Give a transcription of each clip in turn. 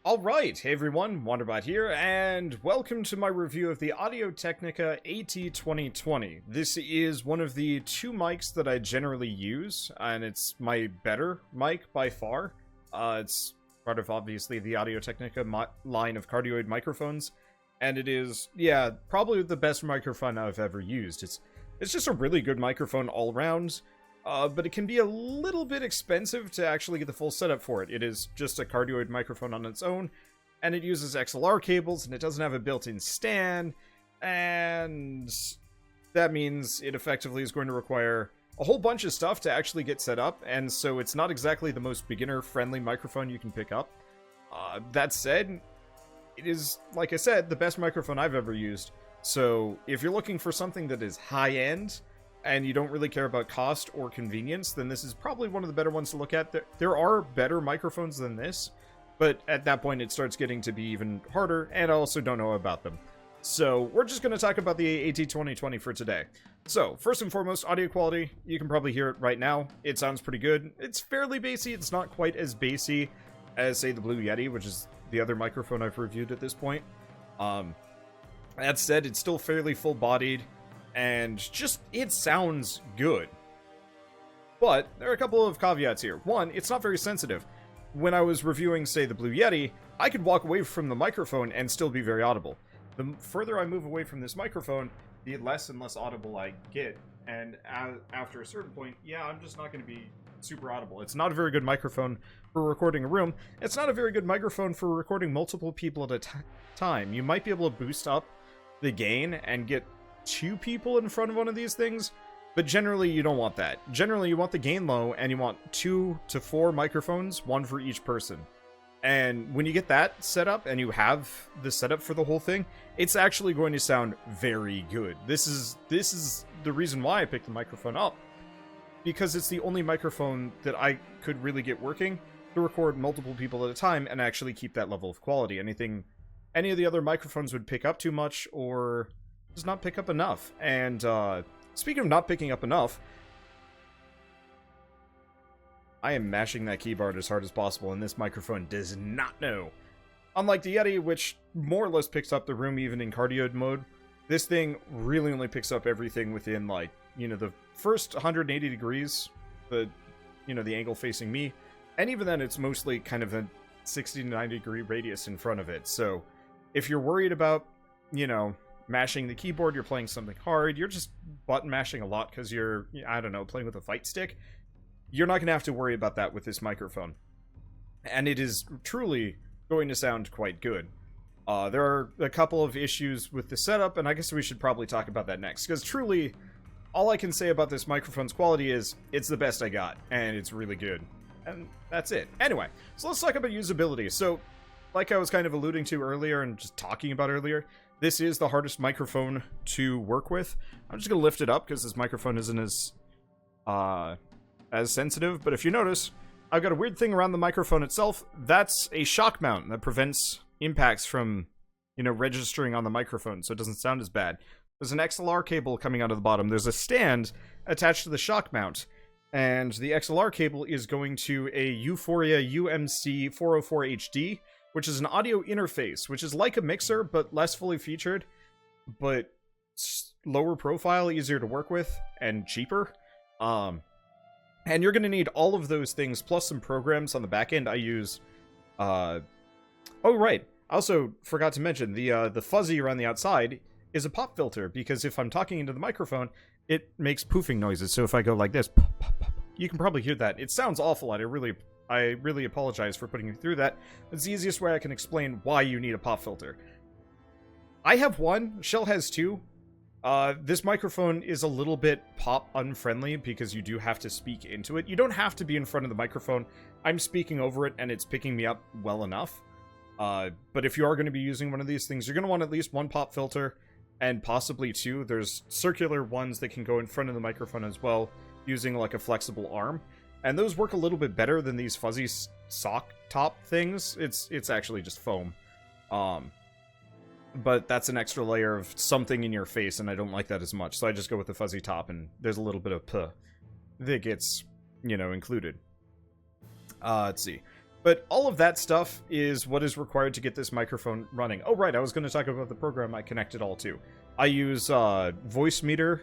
Alright, hey everyone, Wanderbot here, and welcome to my review of the Audio-Technica AT2020. This is one of the two mics that I generally use, and it's my better mic by far. It's part of, obviously, the Audio-Technica line of cardioid microphones, and it is, yeah, probably the best microphone I've ever used. It's just a really good microphone all around. But it can be a little bit expensive to actually get the full setup for it. It is just a cardioid microphone on its own, and it uses XLR cables, and it doesn't have a built-in stand, and that means it effectively is going to require a whole bunch of stuff to actually get set up, and so it's not exactly the most beginner-friendly microphone you can pick up. That said, it is, like I said, the best microphone I've ever used, so if you're looking for something that is high-end, and you don't really care about cost or convenience, then this is probably one of the better ones to look at. There are better microphones than this, but at that point it starts getting to be even harder, and I also don't know about them. So we're just going to talk about the AT2020 for today. So, first and foremost, audio quality. You can probably hear it right now. It sounds pretty good. It's fairly bassy. It's not quite as bassy as, say, the Blue Yeti, which is the other microphone I've reviewed at this point. That said, it's still fairly full-bodied, and just, it sounds good. But there are a couple of caveats here. One, it's not very sensitive. When I was reviewing, say, the Blue Yeti, I could walk away from the microphone and still be very audible. The further I move away from this microphone, the less and less audible I get, and after a certain point, yeah, I'm just not going to be super audible. It's not a very good microphone for recording a room. It's not a very good microphone for recording multiple people at a time. You might be able to boost up the gain and get two people in front of one of these things, but generally you don't want that. Generally you want the gain low, and you want 2 to 4 microphones, one for each person. And when you get that set up and you have the setup for the whole thing, it's actually going to sound very good. This is the reason why I picked the microphone up, because it's the only microphone that I could really get working to record multiple people at a time and actually keep that level of quality. Any of the other microphones would pick up too much or does not pick up enough. And speaking of not picking up enough, I am mashing that keyboard as hard as possible, and this microphone does not know. Unlike the Yeti, which more or less picks up the room even in cardioid mode, this thing really only picks up everything within, like, you know, the first 180 degrees, the angle facing me, and even then it's mostly kind of a 60 to 90 degree radius in front of it. So if you're worried about, you know, mashing the keyboard, you're playing something hard, you're just button mashing a lot because you're, I don't know, playing with a fight stick, you're not going to have to worry about that with this microphone. And it is truly going to sound quite good. There are a couple of issues with the setup, and I guess we should probably talk about that next, because truly, all I can say about this microphone's quality is, it's the best I got, and it's really good. And that's it. Anyway, so let's talk about usability. So, like I was kind of alluding to earlier and just talking about earlier, this is the hardest microphone to work with. I'm just going to lift it up because this microphone isn't as sensitive. But if you notice, I've got a weird thing around the microphone itself. That's a shock mount that prevents impacts from, you know, registering on the microphone, so it doesn't sound as bad. There's an XLR cable coming out of the bottom. There's a stand attached to the shock mount. And the XLR cable is going to a Euphoria UMC 404 HD, which is an audio interface, which is like a mixer, but less fully featured, but lower profile, easier to work with, and cheaper. And you're going to need all of those things, plus some programs on the back end. I use, oh, right. I also forgot to mention, the fuzzy around the outside is a pop filter, because if I'm talking into the microphone, it makes poofing noises. So if I go like this, pop, pop, pop, you can probably hear that. It sounds awful, I really apologize for putting you through that. It's the easiest way I can explain why you need a pop filter. I have one, Shell has two. This microphone is a little bit pop unfriendly because you do have to speak into it. You don't have to be in front of the microphone. I'm speaking over it and it's picking me up well enough. But if you are going to be using one of these things, you're going to want at least one pop filter and possibly two. There's circular ones that can go in front of the microphone as well, using like a flexible arm. And those work a little bit better than these fuzzy sock top things. It's actually just foam. But that's an extra layer of something in your face, and I don't like that as much. So I just go with the fuzzy top, and there's a little bit of puh that gets, you know, included. Let's see. But all of that stuff is what is required to get this microphone running. Oh, right, I was going to talk about the program I connect it all to. I use Voicemeeter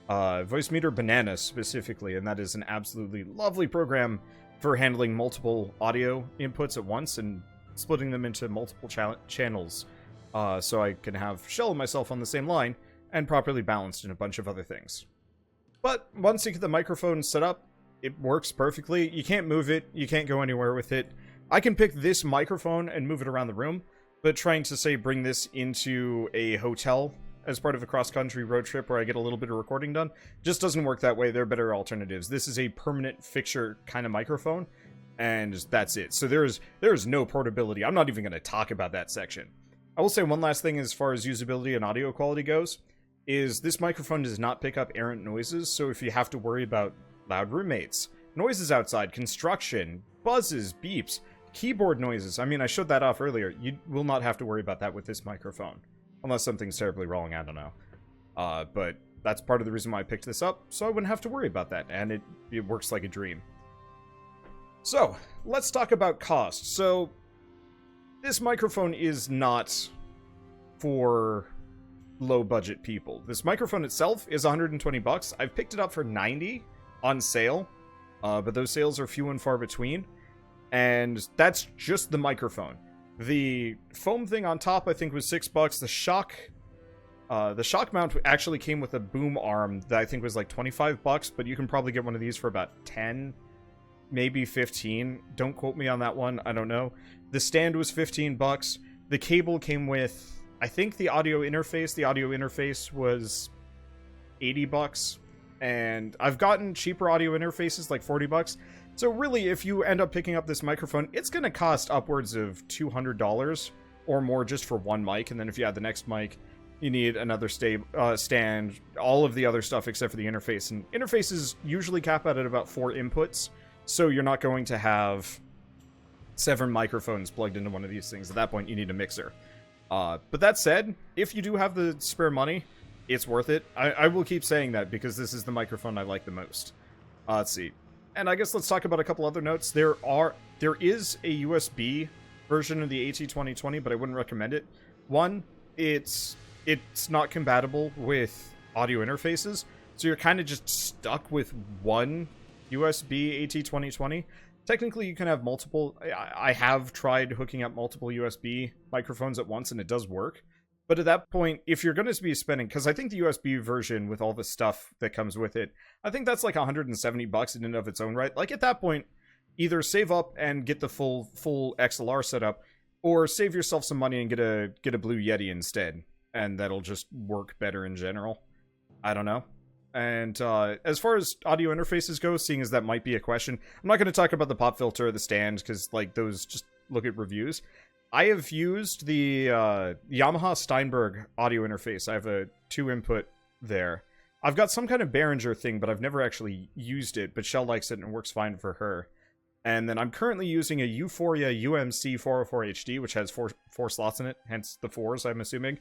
Banana specifically, and that is an absolutely lovely program for handling multiple audio inputs at once and splitting them into multiple channels, so I can have Shell and myself on the same line and properly balanced in a bunch of other things. But once you get the microphone set up, it works perfectly. You can't move it. You can't go anywhere with it. I can pick this microphone and move it around the room, but trying to, say, bring this into a hotel as part of a cross-country road trip where I get a little bit of recording done just doesn't work that way. There are better alternatives. This is a permanent fixture kind of microphone, and that's it. So there's no portability. I'm not even going to talk about that section. I will say one last thing as far as usability and audio quality goes, is this microphone does not pick up errant noises, so if you have to worry about loud roommates, noises outside, construction, buzzes, beeps, keyboard noises. I mean, I showed that off earlier. You will not have to worry about that with this microphone. Unless something's terribly wrong, I don't know. But that's part of the reason why I picked this up, so I wouldn't have to worry about that, and it works like a dream. So, let's talk about cost. So, this microphone is not for low-budget people. This microphone itself is 120 bucks. I've picked it up for 90 on sale, but those sales are few and far between, and that's just the microphone. The foam thing on top I think was $6. The shock mount actually came with a boom arm that I think was like 25 bucks, but you can probably get one of these for about 10, maybe 15. Don't quote me on that one, I don't know. The stand was 15 bucks. The cable came with, I think, the audio interface. The audio interface was 80 bucks. And I've gotten cheaper audio interfaces, like 40 bucks. So really, if you end up picking up this microphone, it's going to cost upwards of $200 or more just for one mic. And then if you add the next mic, you need another stand, all of the other stuff except for the interface. And interfaces usually cap out at about 4 inputs. So you're not going to have 7 microphones plugged into one of these things. At that point, you need a mixer. But that said, if you do have the spare money, it's worth it. I will keep saying that because this is the microphone I like the most. Let's see. And I guess let's talk about a couple other notes. There is a USB version of the AT2020, but I wouldn't recommend it. One, it's not compatible with audio interfaces, so you're kind of just stuck with one USB AT2020. Technically, you can have multiple. I have tried hooking up multiple USB microphones at once, and it does work. But at that point, if you're going to be spending, because I think the USB version with all the stuff that comes with it, I think that's like 170 bucks in and of its own right. Like at that point, either save up and get the full XLR setup, or save yourself some money and get a Blue Yeti instead, and that'll just work better in general. I don't know. And as far as audio interfaces go, seeing as that might be a question, I'm not going to talk about the pop filter or the stand, because like those, just look at reviews. I have used the Yamaha Steinberg audio interface. I have a 2-input there. I've got some kind of Behringer thing, but I've never actually used it, but Shell likes it and it works fine for her. And then I'm currently using a Euphoria UMC 404 HD, which has four slots in it, hence the 4s, I'm assuming.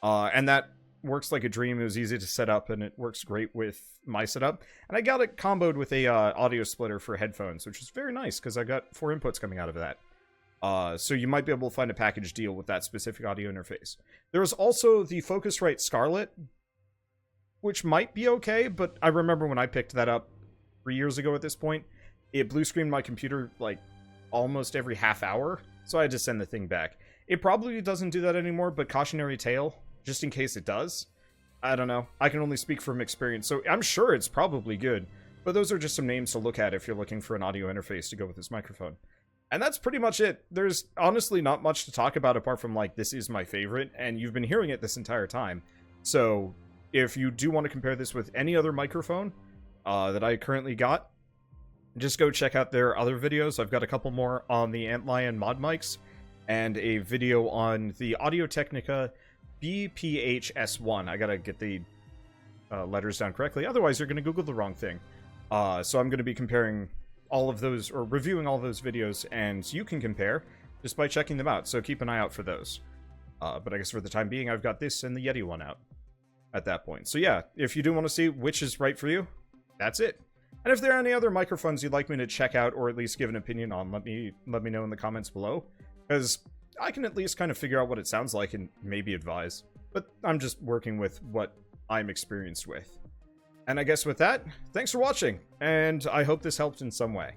And that works like a dream. It was easy to set up, and it works great with my setup. And I got it comboed with a audio splitter for headphones, which is very nice, because I got 4 inputs coming out of that. So you might be able to find a package deal with that specific audio interface. There's also the Focusrite Scarlett, which might be okay, but I remember when I picked that up 3 years ago at this point, it blue screened my computer like almost every half hour, so I had to send the thing back. It probably doesn't do that anymore, but cautionary tale, just in case it does. I don't know. I can only speak from experience, so I'm sure it's probably good, but those are just some names to look at if you're looking for an audio interface to go with this microphone. And that's pretty much it. There's honestly not much to talk about apart from, like, this is my favorite, and you've been hearing it this entire time. So, if you do want to compare this with any other microphone that I currently got, just go check out their other videos. I've got a couple more on the Antlion mod mics, and a video on the Audio-Technica BPH-S1. I gotta get the letters down correctly, otherwise you're gonna Google the wrong thing. So I'm gonna be comparing all of those, or reviewing all those videos, and you can compare just by checking them out, so keep an eye out for those. But I guess for the time being, I've got this and the Yeti one out at that point. So yeah, if you do want to see which is right for you, that's it. And if there are any other microphones you'd like me to check out or at least give an opinion on, let me know in the comments below, because I can at least kind of figure out what it sounds like and maybe advise. But I'm just working with what I'm experienced with. And I guess with that, thanks for watching, and I hope this helped in some way.